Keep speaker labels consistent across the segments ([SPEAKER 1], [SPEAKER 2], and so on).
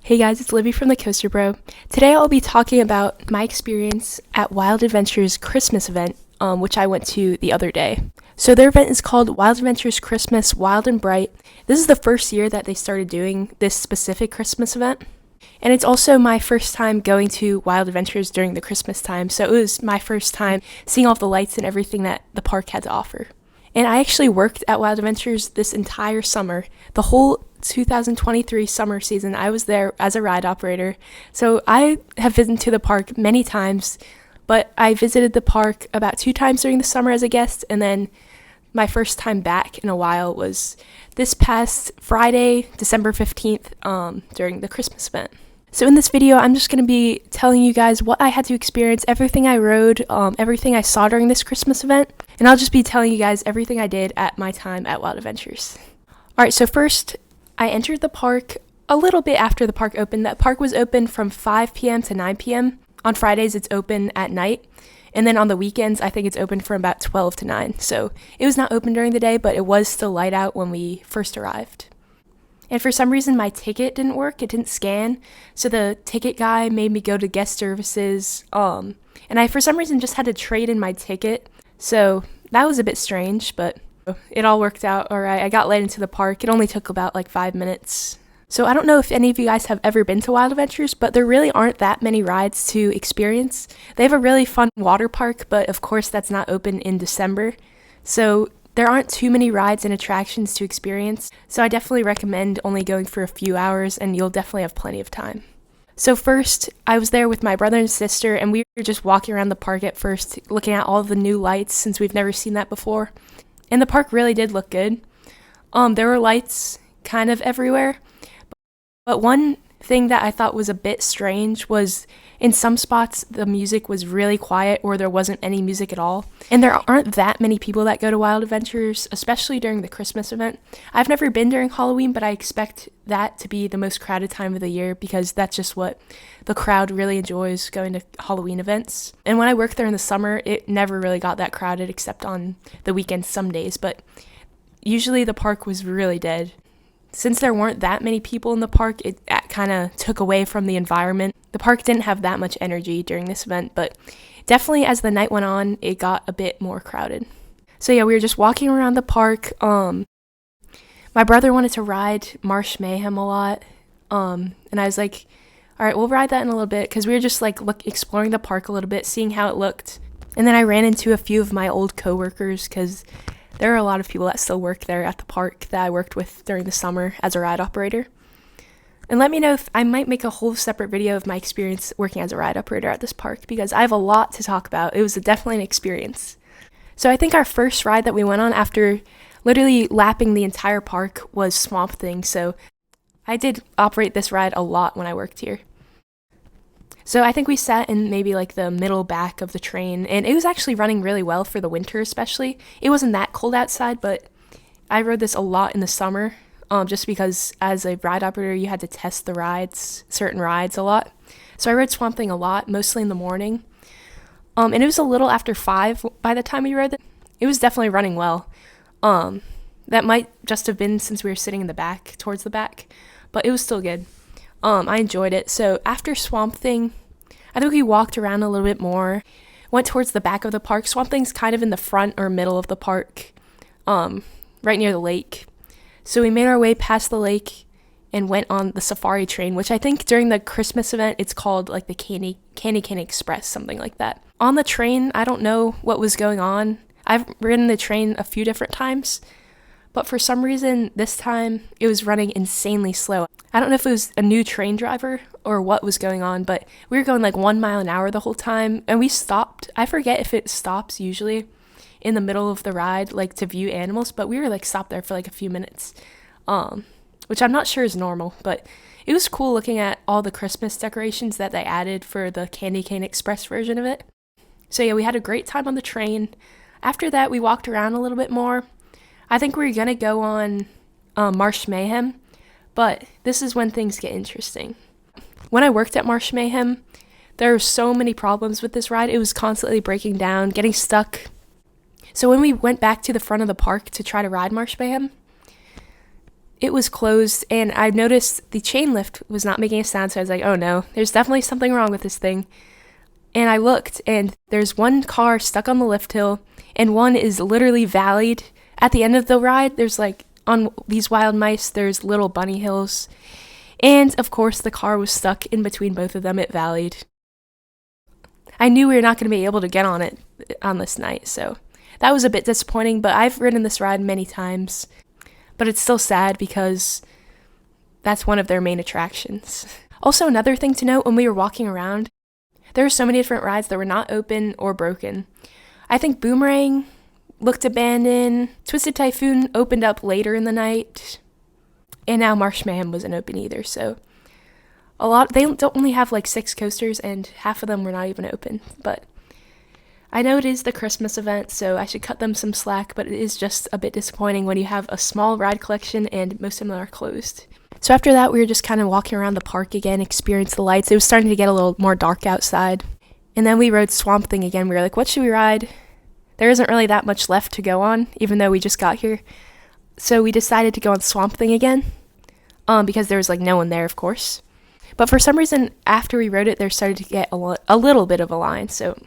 [SPEAKER 1] Hey guys, it's Libby from the Coaster Bro. Today I'll be talking about my experience at Wild Adventures Christmas event, which I went to the other day. So their event is called Wild Adventures Christmas Wild and Bright. This is the first year that they started doing this specific Christmas event. And it's also my first time going to Wild Adventures during the Christmas time, so it was my first time seeing all the lights and everything that the park had to offer. And I actually worked at Wild Adventures this entire summer. The whole 2023 summer season, I was there as a ride operator. So I have visited to the park many times, but I visited the park about 2 times during the summer as a guest, and then my first time back in a while was this past Friday, December 15th, during the Christmas event. So in this video, I'm just going to be telling you guys what I had to experience, everything I rode, everything I saw during this Christmas event, and I'll just be telling you guys everything I did at my time at Wild Adventures. Alright, so first, I entered the park a little bit after the park opened. That park was open from 5 p.m. to 9 p.m. On Fridays, it's open at night, and then on the weekends, I think it's open from about 12 to 9. So it was not open during the day, but it was still light out when we first arrived. And for some reason, my ticket didn't work. It didn't scan. So the ticket guy made me go to guest services. And I, for some reason, just had to trade in my ticket. So that was a bit strange, but it all worked out all right. I got let into the park. It only took about 5 minutes. So I don't know if any of you guys have ever been to Wild Adventures, but there really aren't that many rides to experience. They have a really fun water park, but of course that's not open in December. So there aren't too many rides and attractions to experience, so I definitely recommend only going for a few hours, and you'll definitely have plenty of time. So first, I was there with my brother and sister, and we were just walking around the park at first, looking at all the new lights since we've never seen that before. And the park really did look good. There were lights kind of everywhere, but one thing that I thought was a bit strange was in some spots the music was really quiet or there wasn't any music at all. And there aren't that many people that go to Wild Adventures, especially during the Christmas event. I've never been during Halloween, but I expect that to be the most crowded time of the year because that's just what the crowd really enjoys, going to Halloween events. And when I worked there in the summer, it never really got that crowded except on the weekends some days, but usually the park was really dead. Since there weren't that many people in the park, it kind of took away from the environment. The park didn't have that much energy during this event, but definitely as the night went on, it got a bit more crowded. So yeah, we were just walking around the park. My brother wanted to ride Marsh Mayhem a lot, and I was like, all right, we'll ride that in a little bit, because we were just exploring the park a little bit, seeing how it looked. And then I ran into a few of my old coworkers, because there are a lot of people that still work there at the park that I worked with during the summer as a ride operator. And let me know if I might make a whole separate video of my experience working as a ride operator at this park, because I have a lot to talk about. It was definitely an experience. So I think our first ride that we went on after literally lapping the entire park was Swamp Thing. So I did operate this ride a lot when I worked here. So I think we sat in maybe the middle back of the train, and it was actually running really well for the winter especially. It wasn't that cold outside, but I rode this a lot in the summer, just because as a ride operator you had to test the rides, certain rides a lot. So I rode Swamp Thing a lot, mostly in the morning. And it was a little after 5 by the time we rode it. It was definitely running well. That might just have been since we were sitting in the back, towards the back, but it was still good. I enjoyed it. So after Swamp Thing, I think we walked around a little bit more, went towards the back of the park. Swamp Thing's kind of in the front or middle of the park, right near the lake. So we made our way past the lake and went on the safari train, which I think during the Christmas event, it's called the Candy Cane Express, something like that. On the train, I don't know what was going on. I've ridden the train a few different times, but for some reason, this time, it was running insanely slow. I don't know if it was a new train driver or what was going on, but we were going 1 mile an hour the whole time, and we stopped. I forget if it stops usually in the middle of the ride, to view animals, but we were stopped there for a few minutes, which I'm not sure is normal, but it was cool looking at all the Christmas decorations that they added for the Candy Cane Express version of it. So yeah, we had a great time on the train. After that, we walked around a little bit more. I think we were going to go on Marsh Mayhem, but this is when things get interesting. When I worked at Marsh Mayhem, there were so many problems with this ride. It was constantly breaking down, getting stuck. So when we went back to the front of the park to try to ride Marsh Mayhem, it was closed, and I noticed the chain lift was not making a sound, so I was like, oh no, there's definitely something wrong with this thing. And I looked, and there's one car stuck on the lift hill, and one is literally valleyed. At the end of the ride, there's like, on these Wild Mice, there's little bunny hills. And, of course, the car was stuck in between both of them. It valleyed. I knew we were not going to be able to get on it on this night, so that was a bit disappointing, but I've ridden this ride many times. But it's still sad because that's one of their main attractions. Also, another thing to note, when we were walking around, there were so many different rides that were not open or broken. I think Boomerang looked abandoned, Twisted Typhoon opened up later in the night, and now Marsh Mayhem wasn't open either, so they don't only have like 6 coasters, and half of them were not even open, but I know it is the Christmas event, so I should cut them some slack, but it is just a bit disappointing when you have a small ride collection and most of them are closed. So after that, we were just kind of walking around the park again, experienced the lights. It was starting to get a little more dark outside. And then we rode Swamp Thing again. We were like, what should we ride? There isn't really that much left to go on, even though we just got here. So we decided to go on Swamp Thing again, because there was like no one there, of course. But for some reason, after we rode it, there started to get a little bit of a line, so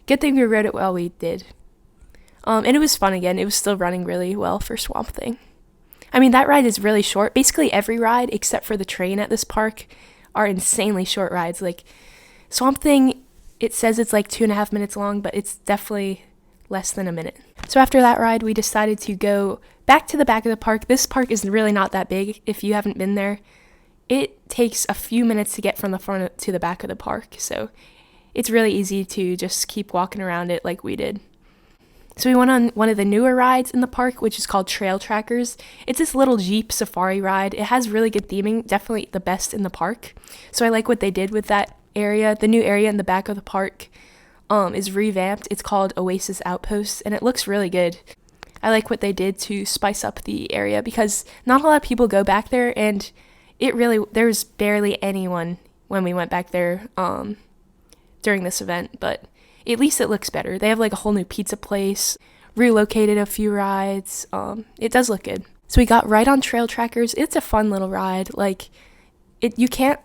[SPEAKER 1] good thing we rode it while we did. And it was fun again. It was still running really well for Swamp Thing. I mean, that ride is really short. Basically, every ride, except for the train at this park, are insanely short rides. Like, Swamp Thing, it says it's like 2.5 minutes long, but it's definitely less than a minute. So after that ride, we decided to go back to the back of the park. This park is really not that big if you haven't been there. It takes a few minutes to get from the front to the back of the park, so it's really easy to just keep walking around it like we did. So we went on one of the newer rides in the park, which is called Trail Trackers. It's this little Jeep safari ride. It has really good theming, definitely the best in the park. So I like what they did with that area. The new area in the back of the park is revamped. It's called Oasis Outpost, and it looks really good. I like what they did to spice up the area because not a lot of people go back there, and there was barely anyone when we went back there during this event, but at least it looks better. They have like a whole new pizza place, relocated a few rides. It does look good. So we got right on Trail Trackers. It's a fun little ride. Like, you can't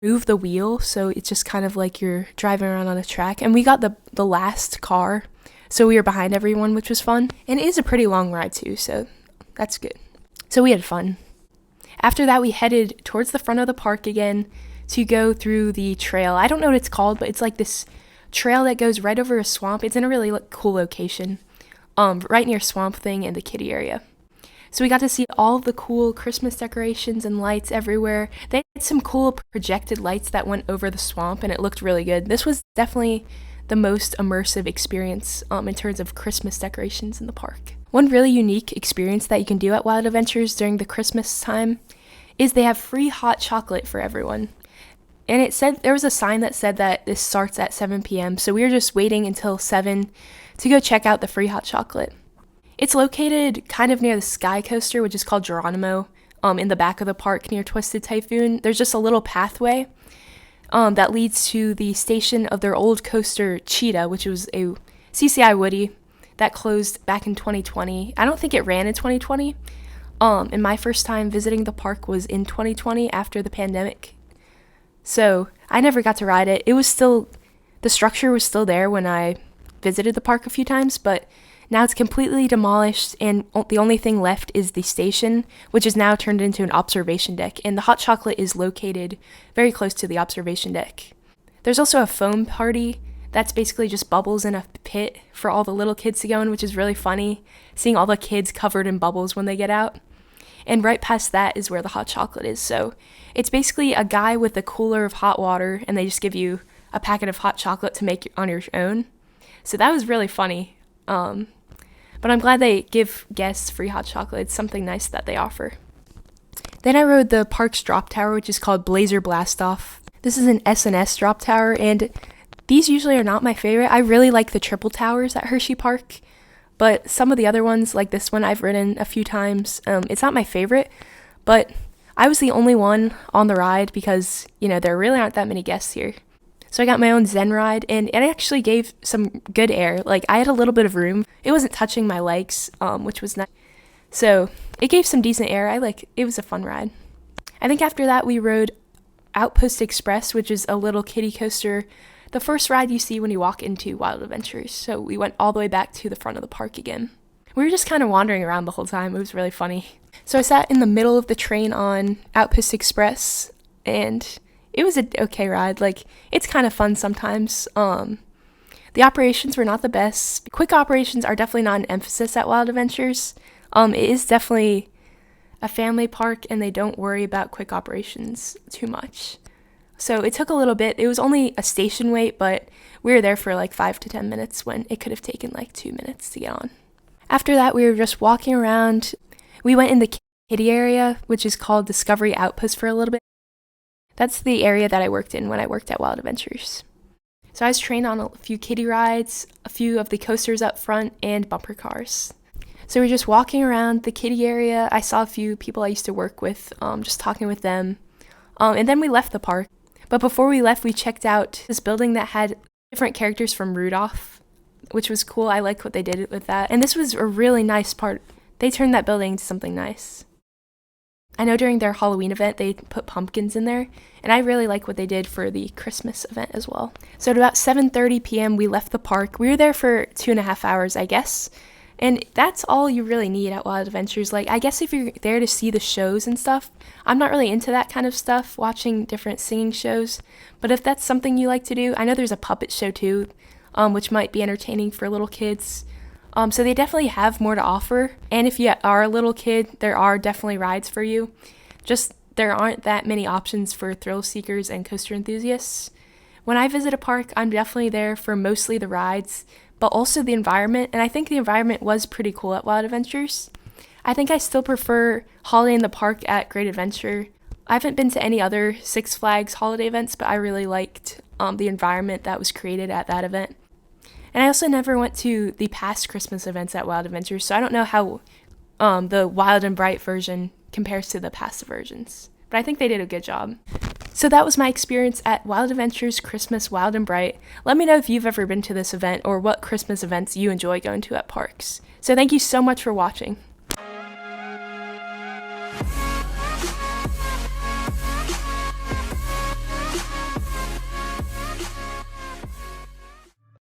[SPEAKER 1] move the wheel, so it's just kind of like you're driving around on a track. And we got the last car, so we were behind everyone, which was fun. And it is a pretty long ride too, so that's good. So we had fun. After that, we headed towards the front of the park again to go through the trail. I don't know what it's called, but it's like this trail that goes right over a swamp. It's in a really cool location, right near Swamp Thing and the kiddie area. So we got to see all of the cool Christmas decorations and lights everywhere. They had some cool projected lights that went over the swamp, and it looked really good. This was definitely the most immersive experience in terms of Christmas decorations in the park. One really unique experience that you can do at Wild Adventures during the Christmas time is they have free hot chocolate for everyone. And it said there was a sign that said that this starts at 7 p.m. So we were just waiting until 7 to go check out the free hot chocolate. It's located kind of near the Sky Coaster, which is called Geronimo, in the back of the park near Twisted Typhoon. There's just a little pathway that leads to the station of their old coaster Cheetah, which was a CCI Woody that closed back in 2020. I don't think it ran in 2020. And my first time visiting the park was in 2020 after the pandemic. So I never got to ride it. The structure was still there when I visited the park a few times, but now it's completely demolished, and the only thing left is the station, which is now turned into an observation deck, and the hot chocolate is located very close to the observation deck. There's also a foam party that's basically just bubbles in a pit for all the little kids to go in, which is really funny, seeing all the kids covered in bubbles when they get out. And right past that is where the hot chocolate is. So it's basically a guy with a cooler of hot water, and they just give you a packet of hot chocolate to make on your own. So that was really funny. But I'm glad they give guests free hot chocolate. It's something nice that they offer. Then I rode the park's drop tower, which is called Blazer Blastoff. This is an S&S drop tower, and these usually are not my favorite. I really like the triple towers at Hershey Park. But some of the other ones, like this one, I've ridden a few times. It's not my favorite, but I was the only one on the ride because, there really aren't that many guests here. So I got my own Zen ride, and it actually gave some good air. Like, I had a little bit of room. It wasn't touching my legs, which was nice. So it gave some decent air. It was a fun ride. I think after that we rode Outpost Express, which is a little kiddie coaster, the first ride you see when you walk into Wild Adventures. So we went all the way back to the front of the park again. We were just kind of wandering around the whole time. It was really funny. So I sat in the middle of the train on Outpost Express, and it was an okay ride. It's kind of fun sometimes. The operations were not the best. Quick operations are definitely not an emphasis at Wild Adventures. It is definitely a family park, and they don't worry about quick operations too much. So it took a little bit. It was only a station wait, but we were there for 5 to 10 minutes when it could have taken 2 minutes to get on. After that, we were just walking around. We went in the kiddie area, which is called Discovery Outpost, for a little bit. That's the area that I worked in when I worked at Wild Adventures. So I was trained on a few kiddie rides, a few of the coasters up front, and bumper cars. So we were just walking around the kiddie area. I saw a few people I used to work with, just talking with them. And then we left the park. But before we left, we checked out this building that had different characters from Rudolph, which was cool. I liked what they did with that. And this was a really nice part. They turned that building into something nice. I know during their Halloween event, they put pumpkins in there, and I really like what they did for the Christmas event as well. So at about 7:30 p.m., we left the park. We were there for 2.5 hours, I guess. And that's all you really need at Wild Adventures. I guess if you're there to see the shows and stuff, I'm not really into that kind of stuff, watching different singing shows. But if that's something you like to do, I know there's a puppet show too, which might be entertaining for little kids. So they definitely have more to offer. And if you are a little kid, there are definitely rides for you. Just there aren't that many options for thrill seekers and coaster enthusiasts. When I visit a park, I'm definitely there for mostly the rides, but also the environment, and I think the environment was pretty cool at Wild Adventures. I think I still prefer Holiday in the Park at Great Adventure. I haven't been to any other Six Flags holiday events, but I really liked the environment that was created at that event. And I also never went to the past Christmas events at Wild Adventures, so I don't know how the Wild and Bright version compares to the past versions. But I think they did a good job. So that was my experience at Wild Adventures Christmas Wild and Bright. Let me know if you've ever been to this event or what Christmas events you enjoy going to at parks. So thank you so much for watching.